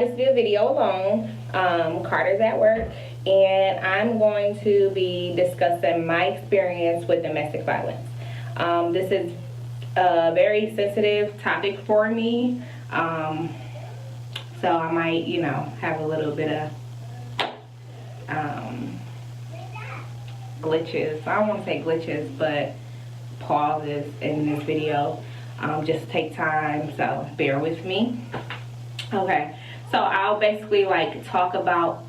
this to be a video alone. Carter's at work, and I'm going to be discussing my experience with domestic violence. This is a very sensitive topic for me, so I might, have a little bit of glitches. I don't want to say glitches, but pauses in this video. Just take time, so bear with me. Okay, so I'll basically talk about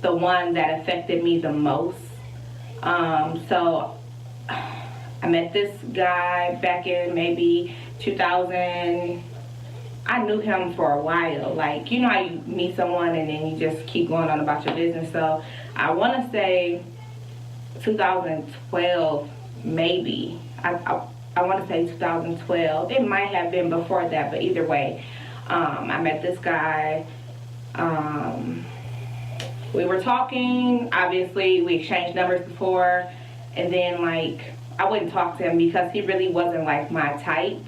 the one that affected me the most. So I met this guy back in maybe 2000. I knew him for a while. Like, you know how you meet someone and then you just keep going on about your business. So I want to say 2012, maybe. I want to say 2012. It might have been before that, but either way, I met this guy. We were talking. Obviously, we exchanged numbers before, and then I wouldn't talk to him because he really wasn't my type.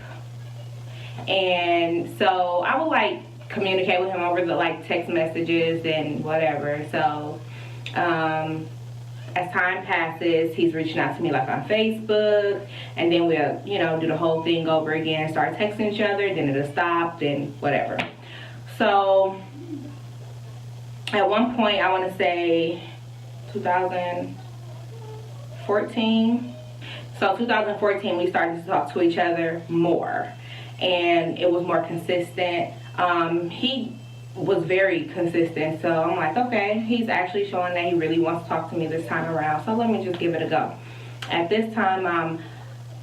And so I would communicate with him over the text messages and whatever. So as time passes, he's reaching out to me on Facebook, and then we'll do the whole thing over again, start texting each other, then it'll stop, then whatever. So at one point, I want to say 2014. So 2014, we started to talk to each other more, and it was more consistent. He was very consistent, so I'm like, okay, he's actually showing that he really wants to talk to me this time around, so let me just give it a go. At this time, I'm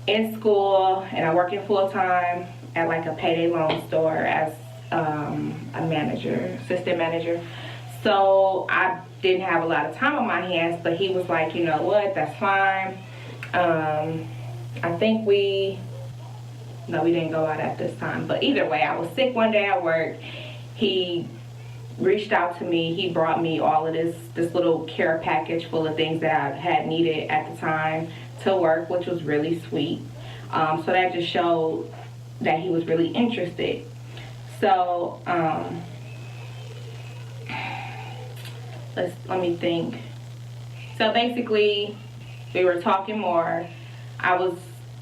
in school and I'm working full-time at a payday loan store as a manager, assistant manager. So I didn't have a lot of time on my hands, but he was like, you know what, that's fine. I think we didn't go out at this time, but either way, I was sick one day at work. He reached out to me. He brought me all of this little care package full of things that I had needed at the time to work, which was really sweet. So that just showed that he was really interested. So let me think. So basically, we were talking more. I was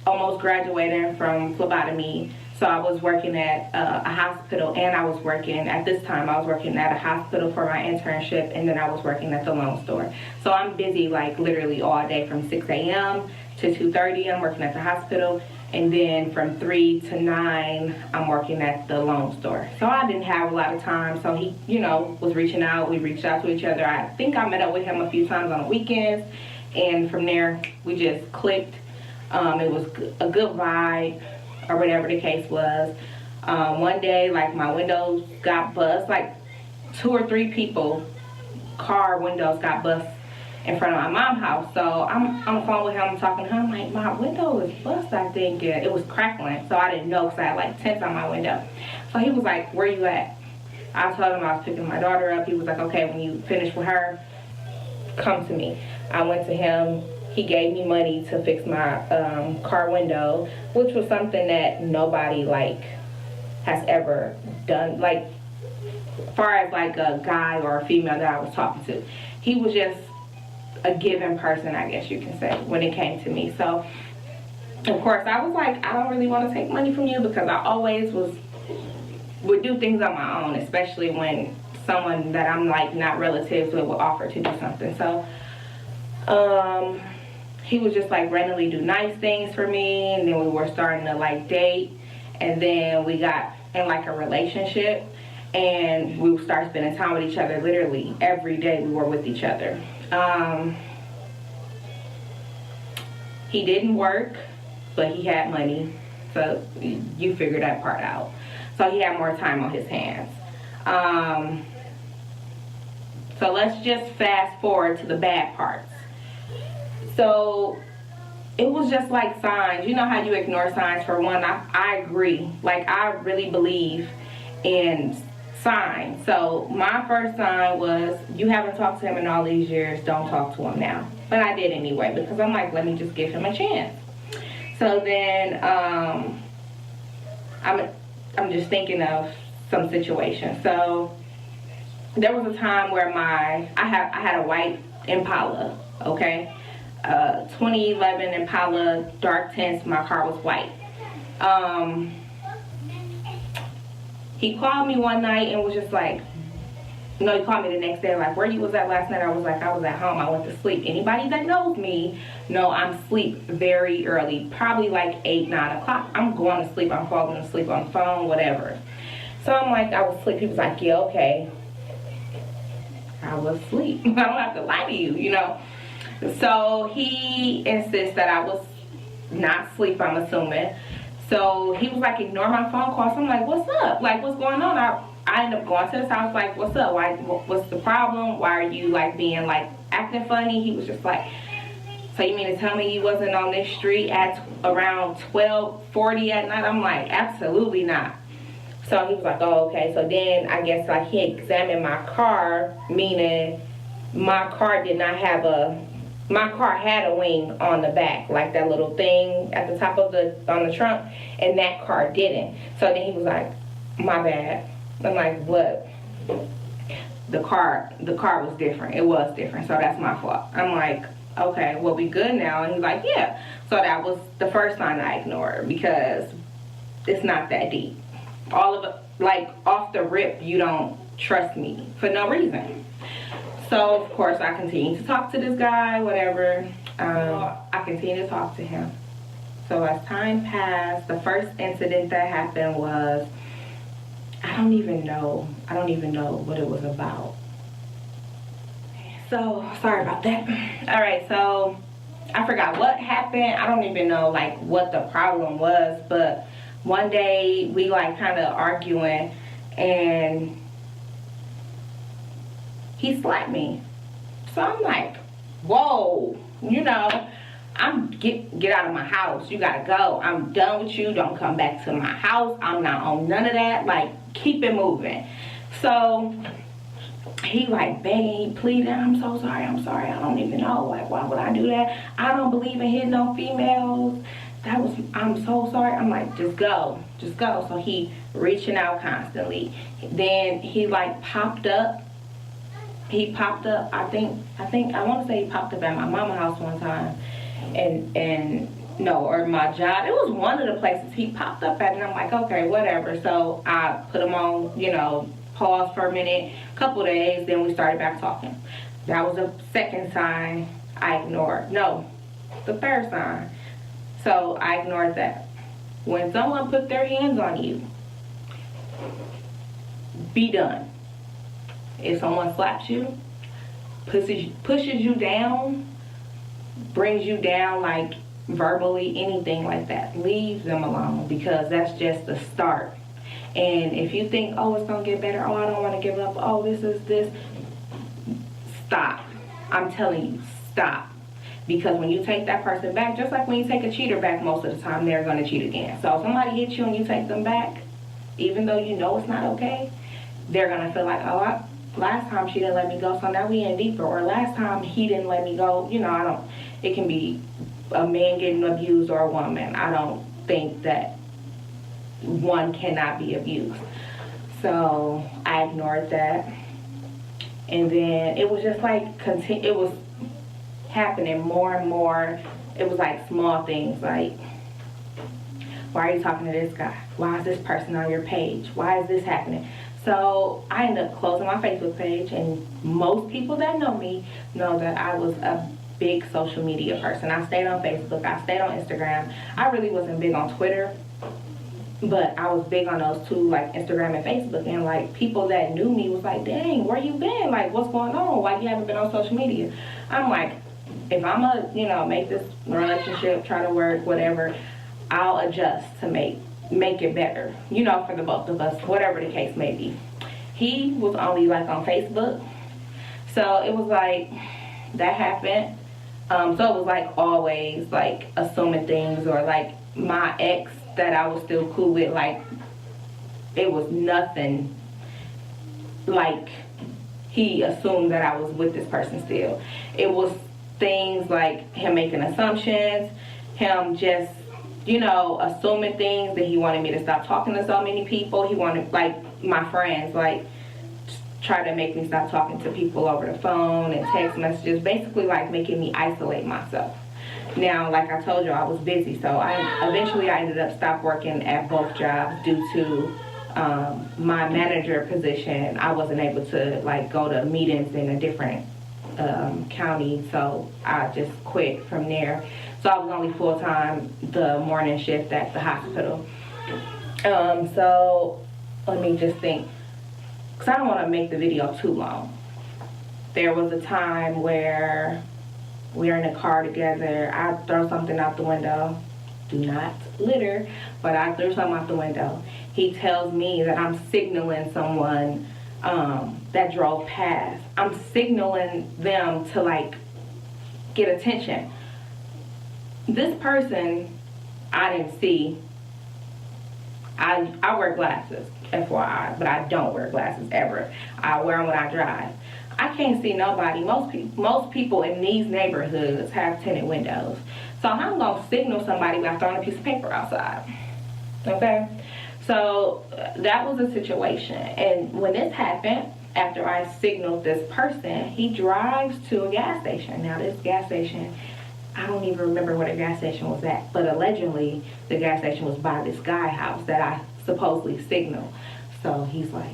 almost graduating from phlebotomy, so I was working at a hospital, and at this time I was working at a hospital for my internship, and then I was working at the loan store. So I'm busy literally all day from 6 a.m. to 2:30 I'm working at the hospital, and then from 3 to 9 I'm working at the loan store. So I didn't have a lot of time, so he was reaching out. We reached out to each other. I think I met up with him a few times on the weekends, and from there we just clicked. It was a good vibe, or whatever the case was. One day, my windows got bust. 2 or 3 people, car windows got bust in front of my mom's house. So I'm on the phone with him, I'm talking to him. I'm like, my window is bust, I think. And it was crackling, so I didn't know because I had tents on my window. So he was like, where you at? I told him I was picking my daughter up. He was like, okay, when you finish with her, come to me. I went to him. He gave me money to fix my car window, which was something that nobody has ever done. As far as a guy or a female that I was talking to, he was just a given person, I guess you can say, when it came to me. So of course I was like, I don't really want to take money from you, because I always would do things on my own, especially when someone that I'm not relatives with would offer to do something. So he would just randomly do nice things for me, and then we were starting to date, and then we got in a relationship, and we would start spending time with each other. Literally every day we were with each other. He didn't work, but he had money, so you figure that part out. So he had more time on his hands. So let's just fast forward to the bad parts. So it was just signs. You know how you ignore signs? For one, I agree. I really believe in signs. So my first sign was, you haven't talked to him in all these years, don't talk to him now. But I did anyway, because I'm let me just give him a chance. So then I'm just thinking of some situation. So there was a time where I had a white Impala, okay, 2011 Impala, dark tints. My car was white. He called me one night and was just like, no, he called me the next day like, where you was at last night? I was like, I was at home. I went to sleep. Anybody that knows me know I'm asleep very early, probably like 8, 9 o'clock. I'm going to sleep. I'm falling asleep on the phone, whatever. So I'm like, I was asleep. He was like, yeah, okay. I was asleep. I don't have to lie to you, you know. So he insists that I was not asleep, I'm assuming. So he was like, ignore my phone calls. So I'm like, what's up? Like, what's going on? I ended up going to his house, like, what's up? Why, what's the problem? Why are you like being like acting funny? He was just like, so you mean to tell me you wasn't on this street at around 12:40 at night? I'm like, absolutely not. So he was like, oh, okay. So then I guess like he examined my car, meaning my car did not have my car had a wing on the back, like that little thing at the top of on the trunk, and that car didn't. So then he was like, my bad. I'm like, what? The car was different. It was different, so that's my fault. I'm like, okay, well, we good now? And he's like, yeah. So that was the first sign I ignored, because it's not that deep. All of it, like off the rip, you don't trust me for no reason. So of course I continue to talk to this guy, whatever. I continue to talk to him. So as time passed, the first incident that happened was, I don't even know what it was about. So sorry about that. All right, so I forgot what happened. I don't even know like what the problem was, but one day we like kind of arguing and he slapped me. So I'm like, whoa, you know, get out of my house. You gotta go. I'm done with you. Don't come back to my house. I'm not on none of that. Like, keep it moving. So he like begging, he pleading, I'm so sorry, I don't even know, like, why would I do that? I don't believe in hitting on females. I'm so sorry. I'm like, just go. So he reaching out constantly. Then he like popped up. I want to say he popped up at my mama's house one time. Or my job. It was one of the places he popped up at, and I'm like, okay, whatever. So I put him on, you know, pause for a minute, couple days, then we started back talking. That was the second sign I ignored. No, the third sign. So I ignored that. When someone put their hands on you, be done. If someone slaps you, pushes you down, brings you down, like verbally, anything like that, leave them alone, because that's just the start. And if you think, oh, it's gonna get better, oh, I don't want to give up, oh, this, stop. I'm telling you, stop. Because when you take that person back, just like when you take a cheater back, most of the time they're gonna cheat again. So if somebody hits you and you take them back, even though you know it's not okay, they're gonna feel like, oh, last time she didn't let me go, so now we in deeper. Or last time he didn't let me go. You know, it can be a man getting abused or a woman. I don't think that one cannot be abused. So I ignored that. And then it was just like, it was happening more and more. It was like small things, like, why are you talking to this guy? Why is this person on your page? Why is this happening? So I ended up closing my Facebook page, and most people that know me know that I was a big social media person. I stayed on Facebook, I stayed on Instagram. I really wasn't big on Twitter, but I was big on those two, like Instagram and Facebook. And like people that knew me was like, dang, where you been? Like, what's going on? Why you haven't been on social media? I'm like, if I'm gonna, you know, make this relationship, try to work, whatever, I'll adjust to make it better, you know, for the both of us, whatever the case may be. He was only like on Facebook, so it was like that happened. So it was like always like assuming things, or like my ex that I was still cool with, like it was nothing, like he assumed that I was with this person still. It was things like him making assumptions, him just, you know, assuming things, that he wanted me to stop talking to so many people. He wanted, like, my friends, like, try to make me stop talking to people over the phone and text messages, basically like making me isolate myself. Now, like I told you, I was busy, so I ended up stop working at both jobs due to my manager position. I wasn't able to like go to meetings in a different county, so I just quit from there. So I was only full-time the morning shift at the hospital. So let me just think, because I don't want to make the video too long. There was a time where we were in a car together. I throw something out the window. Do not litter, but I threw something out the window. He tells me that I'm signaling someone that drove past. I'm signaling them to like get attention. This person I didn't see. I wear glasses, FYI, but I don't wear glasses ever. I wear them when I drive. I can't see nobody. Most people in these neighborhoods have tinted windows. So I'm going to signal somebody by throwing a piece of paper outside. Okay? So that was a situation. And when this happened, after I signaled this person, he drives to a gas station. Now this gas station, I don't even remember where the gas station was at, but allegedly the gas station was by this guy's house that I supposedly signaled. So he's like,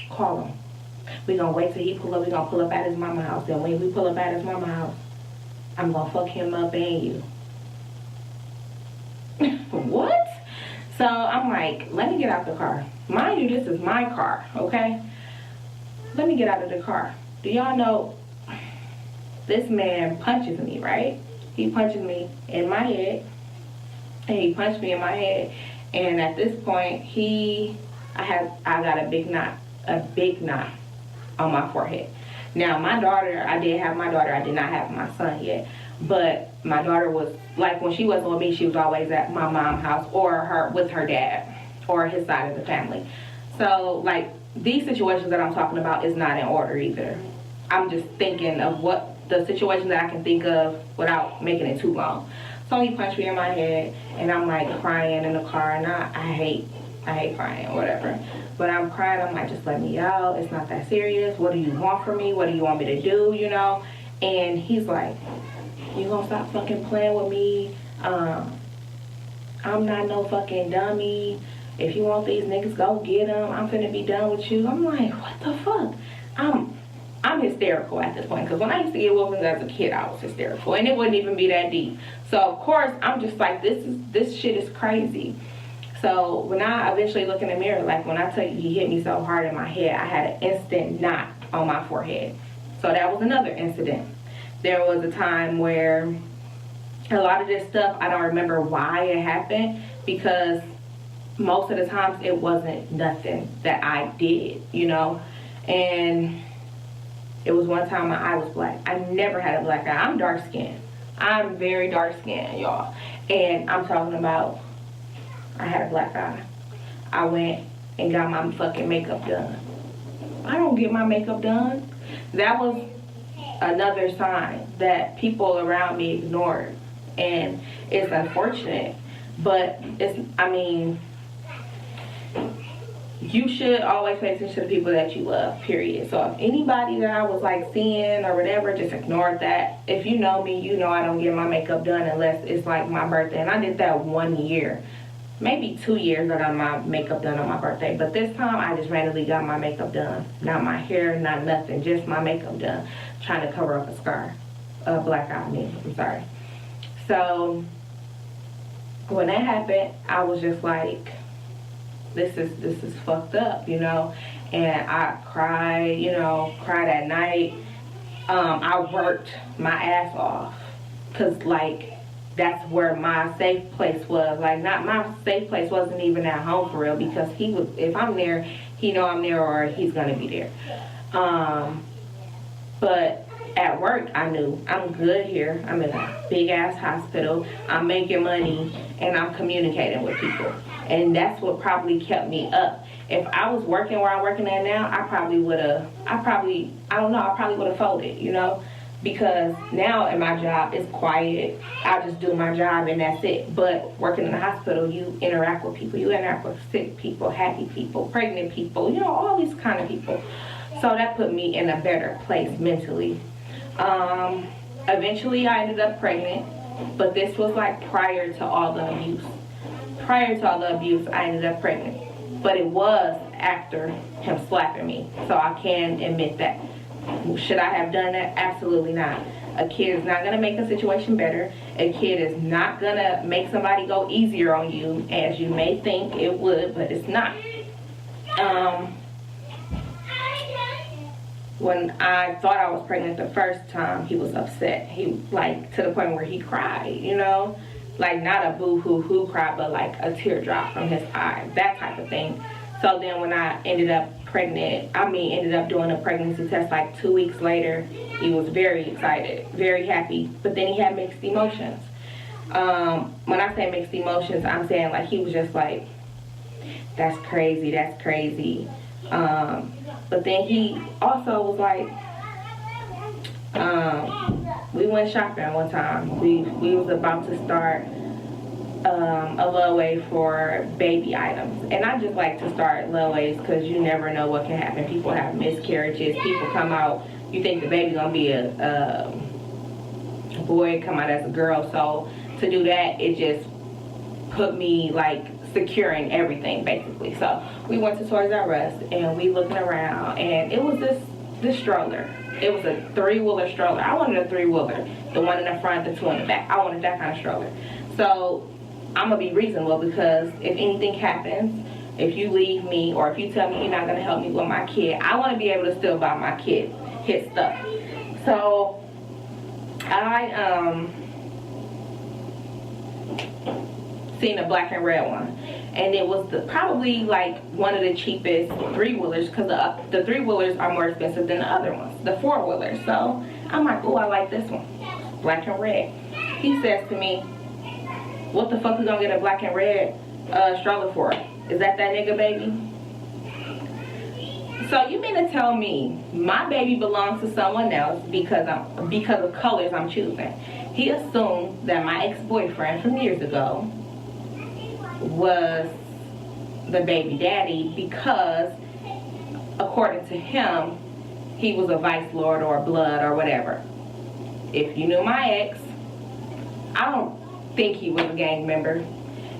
call him. We're going to wait till he pull up. We're going to pull up at his mama's house. Then when we pull up at his mama's house, I'm going to fuck him up and you. What? So I'm like, let me get out the car. Mind you, this is my car, okay? Let me get out of the car. Do y'all know this man punches me, right? He punches me in my head. And he punched me in my head. And at this point, I got a big knot on my forehead. Now, my daughter, I did have my daughter. I did not have my son yet. But my daughter was, like, when she wasn't with me, she was always at my mom's house or with her dad or his side of the family. So, like, these situations that I'm talking about is not in order either. I'm just thinking of what the situation that I can think of without making it too long. So he punched me in my head, and I'm, like, crying in the car, and I hate crying or whatever. But I'm crying. I'm like, just let me out. It's not that serious. What do you want from me? What do you want me to do, you know? And he's like, you gonna stop fucking playing with me? I'm not no fucking dummy. If you want these niggas, go get them. I'm finna be done with you. I'm like, what the fuck? I'm hysterical at this point, because when I used to get whoopings as a kid, I was hysterical, and it wouldn't even be that deep. So of course, I'm just like, this shit is crazy. So when I eventually look in the mirror, like when I tell you he hit me so hard in my head, I had an instant knot on my forehead. So that was another incident. There was a time where a lot of this stuff, I don't remember why it happened, because most of the times it wasn't nothing that I did, you know. And it was one time my eye was black. I never had a black eye. I'm dark skinned. I'm very dark skinned, y'all. And I'm talking about, I had a black eye. I went and got my fucking makeup done. I don't get my makeup done. That was another sign that people around me ignored. And it's unfortunate, but I mean, you should always pay attention to the people that you love, period. So if anybody that I was like seeing or whatever, just ignored that. If you know me, you know I don't get my makeup done unless it's like my birthday. And I did that 1 year. Maybe 2 years I got my makeup done on my birthday. But this time I just randomly got my makeup done. Not my hair, not nothing. Just my makeup done. Trying to cover up a scar. A black eye, I'm sorry. So when that happened, I was just like, this is fucked up, you know. And I cried, you know, cried at night. I worked my ass off. Because, like, that's where my safe place was. Like, not my safe place wasn't even at home for real, because he was, if I'm there, he know I'm there or he's gonna be there. But at work, I knew I'm good here. I'm in a big ass hospital. I'm making money and I'm communicating with people. And that's what probably kept me up. If I was working where I'm working at now, I probably would have folded, you know? Because now in my job, it's quiet. I just do my job and that's it. But working in the hospital, you interact with people. You interact with sick people, happy people, pregnant people, you know, all these kind of people. So that put me in a better place mentally. Eventually I ended up pregnant, but this was like prior to all the abuse. Prior to all the abuse, I ended up pregnant. But it was after him slapping me. So I can admit that. Should I have done that? Absolutely not. A kid is not going to make a situation better. A kid is not going to make somebody go easier on you, as you may think it would, but it's not. When I thought I was pregnant the first time, he was upset. He, like, to the point where he cried, you know? Like, not a boo-hoo-hoo cry, but like a teardrop from his eye, that type of thing. So then when I ended up ended up doing a pregnancy test like 2 weeks later, he was very excited, very happy, but then he had mixed emotions. When I say mixed emotions, I'm saying like he was just like, that's crazy, that's crazy. But then he also was like, we went shopping one time. We was about to start a layaway for baby items, and I just like to start layaways because you never know what can happen. People have miscarriages. People come out. You think the baby gonna be a boy, come out as a girl. So to do that, it just put me like securing everything basically. So we went to Toys R Us and we looking around, and it was this stroller. It was a 3-wheeler stroller. I wanted a 3-wheeler, the one in the front, the 2 in the back. I wanted that kind of stroller. So I'm gonna be reasonable, because if anything happens, if you leave me or if you tell me you're not gonna help me with my kid, I want to be able to still buy my kid his stuff. So I seen a black and red one, and it was probably like one of the cheapest 3-wheelers, because the 3-wheelers are more expensive than the other ones, the 4-wheelers. So I'm like, oh, I like this one, black and red. He says to me, what the fuck we gonna get a black and red stroller for? Is that nigga baby? So you mean to tell me my baby belongs to someone else because of colors I'm choosing? He assumed that my ex-boyfriend from years ago was the baby daddy because, according to him, he was a vice lord or a blood or whatever. If you knew my ex, I don't think he was a gang member.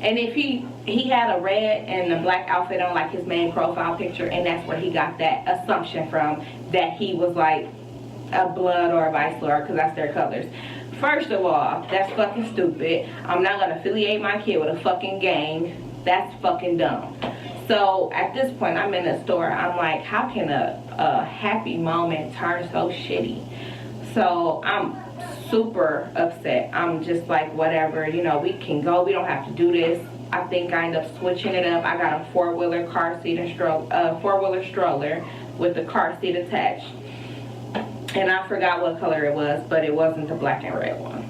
And if he had a red and a black outfit on, like his main profile picture, and that's where he got that assumption from, that he was like a blood or a vice lord, because that's their colors. First of all, that's fucking stupid. I'm not gonna affiliate my kid with a fucking gang. That's fucking dumb. So at this point, I'm in the store. I'm like, how can a happy moment turn so shitty? So I'm super upset. I'm just like, whatever, you know, we can go. We don't have to do this. I think I end up switching it up. I got a 4-wheeler car seat and 4-wheeler stroller with the car seat attached. And I forgot what color it was, but it wasn't the black and red one.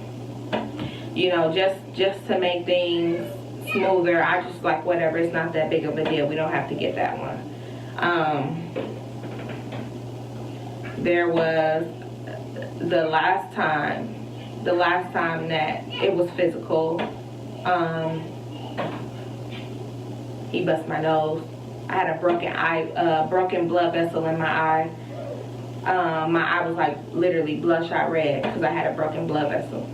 You know, just to make things smoother, I just like, whatever, it's not that big of a deal. We don't have to get that one. There was the last time that it was physical. He bust my nose. I had a broken blood vessel in my eye. My eye was like literally bloodshot red because I had a broken blood vessel.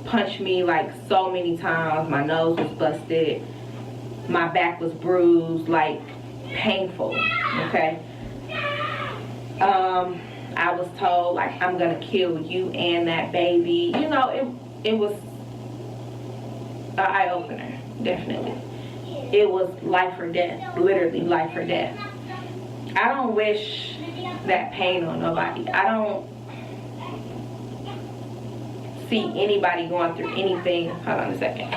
Punched me like so many times. My nose was busted. My back was bruised, like painful. Okay. I was told like, I'm gonna kill you and that baby. You know, it was an eye opener, definitely. It was life or death, literally life or death. I don't wish that pain on nobody. I don't see anybody going through anything. Hold on a second.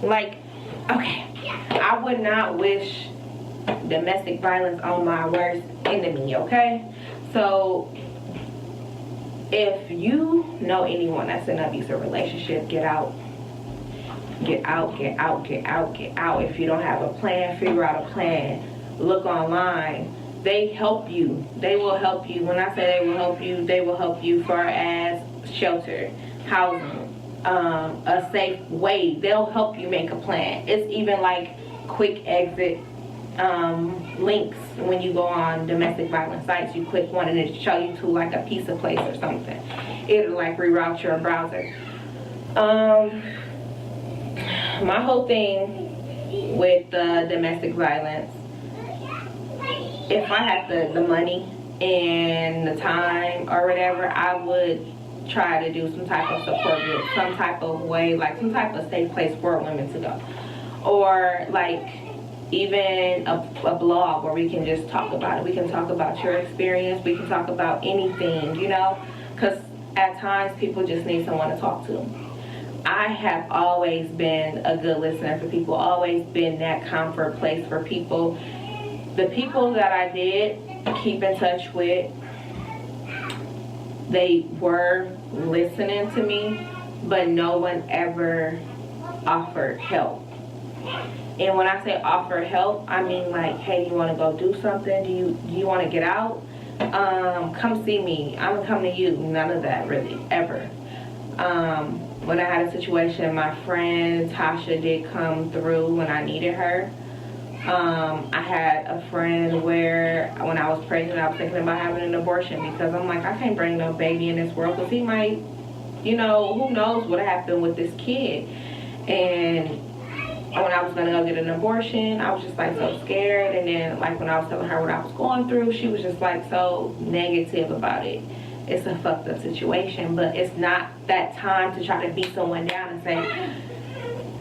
Like, okay, I would not wish domestic violence on my worst enemy, okay? So if you know anyone that's in an abusive relationship, get out. Get out, get out, get out, get out. If you don't have a plan, figure out a plan. Look online. They help you. They will help you. When I say they will help you far as shelter, housing, a safe way. They'll help you make a plan. It's even like quick exit links when you go on domestic violence sites. You click one and it show you to like a pizza place or something. It'll like reroute your browser. My whole thing with domestic violence, if I had the money and the time or whatever, I would try to do some type of support group, some type of way, like some type of safe place for women to go. Or like even a blog where we can just talk about it. We can talk about your experience. We can talk about anything, you know, because at times people just need someone to talk to. I have always been a good listener for people, always been that comfort place for people. The people that I did keep in touch with, they were listening to me, but no one ever offered help. And when I say offer help, I mean like, hey, you want to go do something? Do you want to get out? Come see me. I'm gonna come to you. None of that really, ever. When I had a situation, my friend Tasha did come through when I needed her. I had a friend where when I was pregnant, I was thinking about having an abortion because I'm like, I can't bring no baby in this world because he might, you know, who knows what happened with this kid. And when I was going to go get an abortion, I was just like so scared. And then like when I was telling her what I was going through, she was just like so negative about it. It's a fucked up situation, but it's not that time to try to beat someone down and say,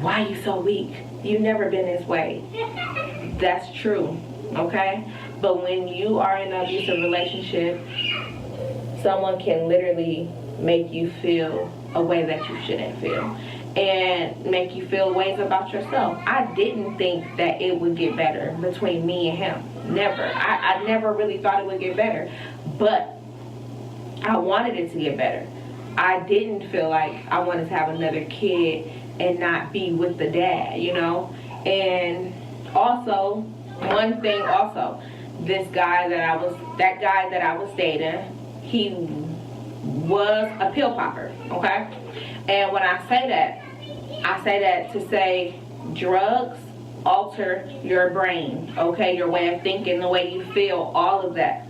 why are you so weak? You've never been this way. That's true, okay? But when you are in an abusive relationship, someone can literally make you feel a way that you shouldn't feel and make you feel ways about yourself. I didn't think that it would get better between me and him. Never. I never really thought it would get better, but I wanted it to get better. I didn't feel like I wanted to have another kid and not be with the dad, you know? And also, one thing also, that guy that I was dating, he was a pill popper, okay? And when I say that to say drugs alter your brain, okay? Your way of thinking, the way you feel, all of that.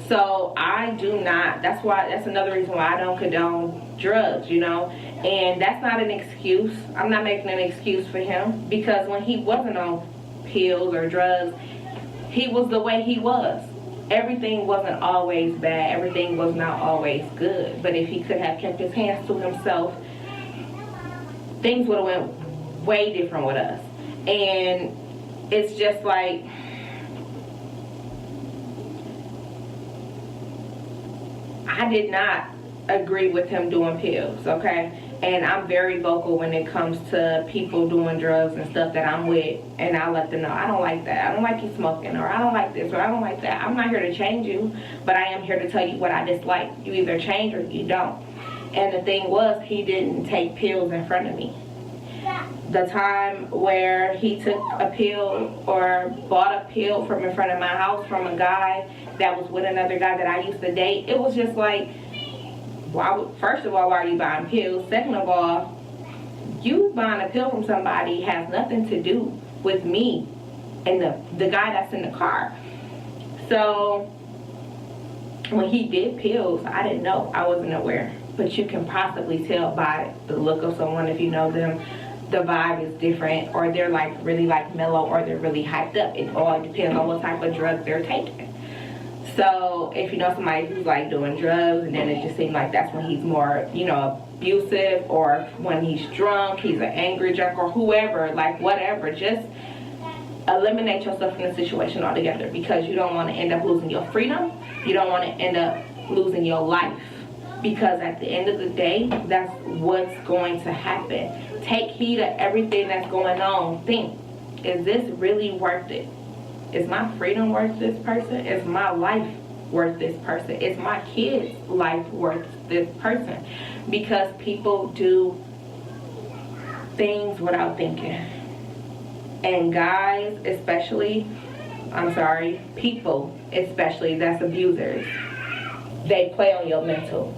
So I do not, that's another reason why I don't condone drugs, you know? And that's not an excuse. I'm not making an excuse for him because when he wasn't on pills or drugs, he was the way he was. Everything wasn't always bad. Everything was not always good. But if he could have kept his hands to himself, things would have went way different with us. And it's just like, I did not agree with him doing pills, okay? And I'm very vocal when it comes to people doing drugs and stuff that I'm with, and I let them know, I don't like that. I don't like you smoking, or I don't like this, or I don't like that. I'm not here to change you, but I am here to tell you what I dislike. You either change or you don't. And the thing was, he didn't take pills in front of me. The time where he took a pill or bought a pill from in front of my house from a guy that was with another guy that I used to date, it was just like, first of all, why are you buying pills? Second of all, you buying a pill from somebody has nothing to do with me and the guy that's in the car. So when he did pills, I didn't know. I wasn't aware. But you can possibly tell by the look of someone, if you know them, the vibe is different, or they're like really like mellow, or they're really hyped up. It all depends on what type of drug they're taking. So if you know somebody who's like doing drugs, and then it just seems like that's when he's more, you know, abusive, or when he's drunk, he's an angry drunk, or whoever, like whatever, just eliminate yourself from the situation altogether, because you don't want to end up losing your freedom. You don't want to end up losing your life, because at the end of the day, that's what's going to happen. Take heed of everything that's going on. Think, is this really worth it? Is my freedom worth this person? Is my life worth this person? Is my kid's life worth this person? Because people do things without thinking. And guys, especially, I'm sorry, people especially that's abusers, they play on your mental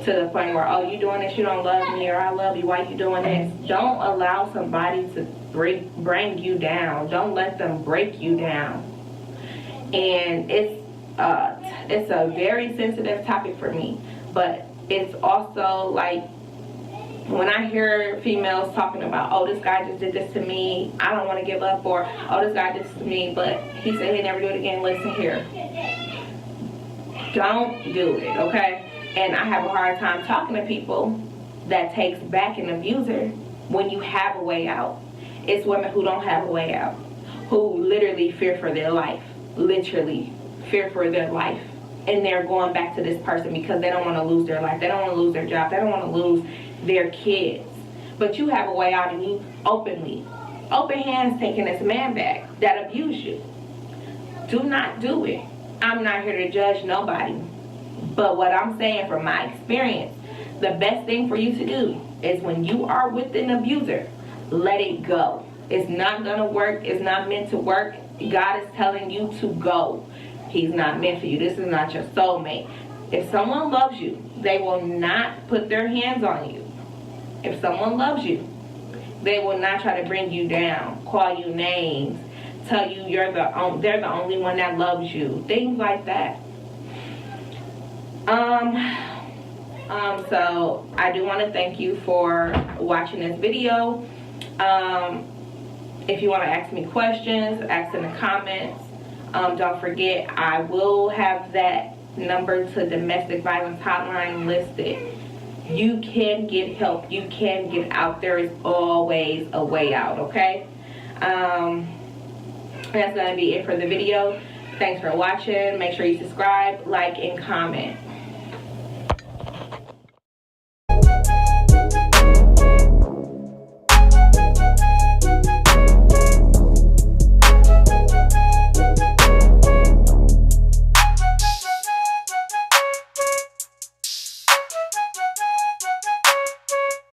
to the point where, oh, you doing this, you don't love me, or I love you, why you doing this? Don't allow somebody to bring you down. Don't let them break you down. And it's a very sensitive topic for me, but it's also like, when I hear females talking about, oh, this guy just did this to me, I don't want to give up, or oh, this guy did this to me, but he said he'd never do it again. Listen here, don't do it, okay? And I have a hard time talking to people that takes back an abuser when you have a way out. It's women who don't have a way out, who literally fear for their life, literally fear for their life, and they're going back to this person because they don't want to lose their life, they don't want to lose their job, they don't want to lose their kids. But you have a way out, and you open hands taking this man back that abused you. Do not do it. I'm not here to judge nobody, but what I'm saying from my experience, the best thing for you to do is when you are with an abuser, let it go. It's not gonna work. It's not meant to work. God is telling you to go. He's not meant for you. This is not your soulmate. If someone loves you, they will not put their hands on you. If someone loves you, they will not try to bring you down, call you names, tell you they're the only one that loves you, things like that. So I do want to thank you for watching this video. If you want to ask me questions, ask in the comments. Don't forget, I will have that number to domestic violence hotline listed. You can get help. You can get out. There is always a way out, okay? That's going to be it for the video. Thanks for watching. Make sure you subscribe, like, and comment.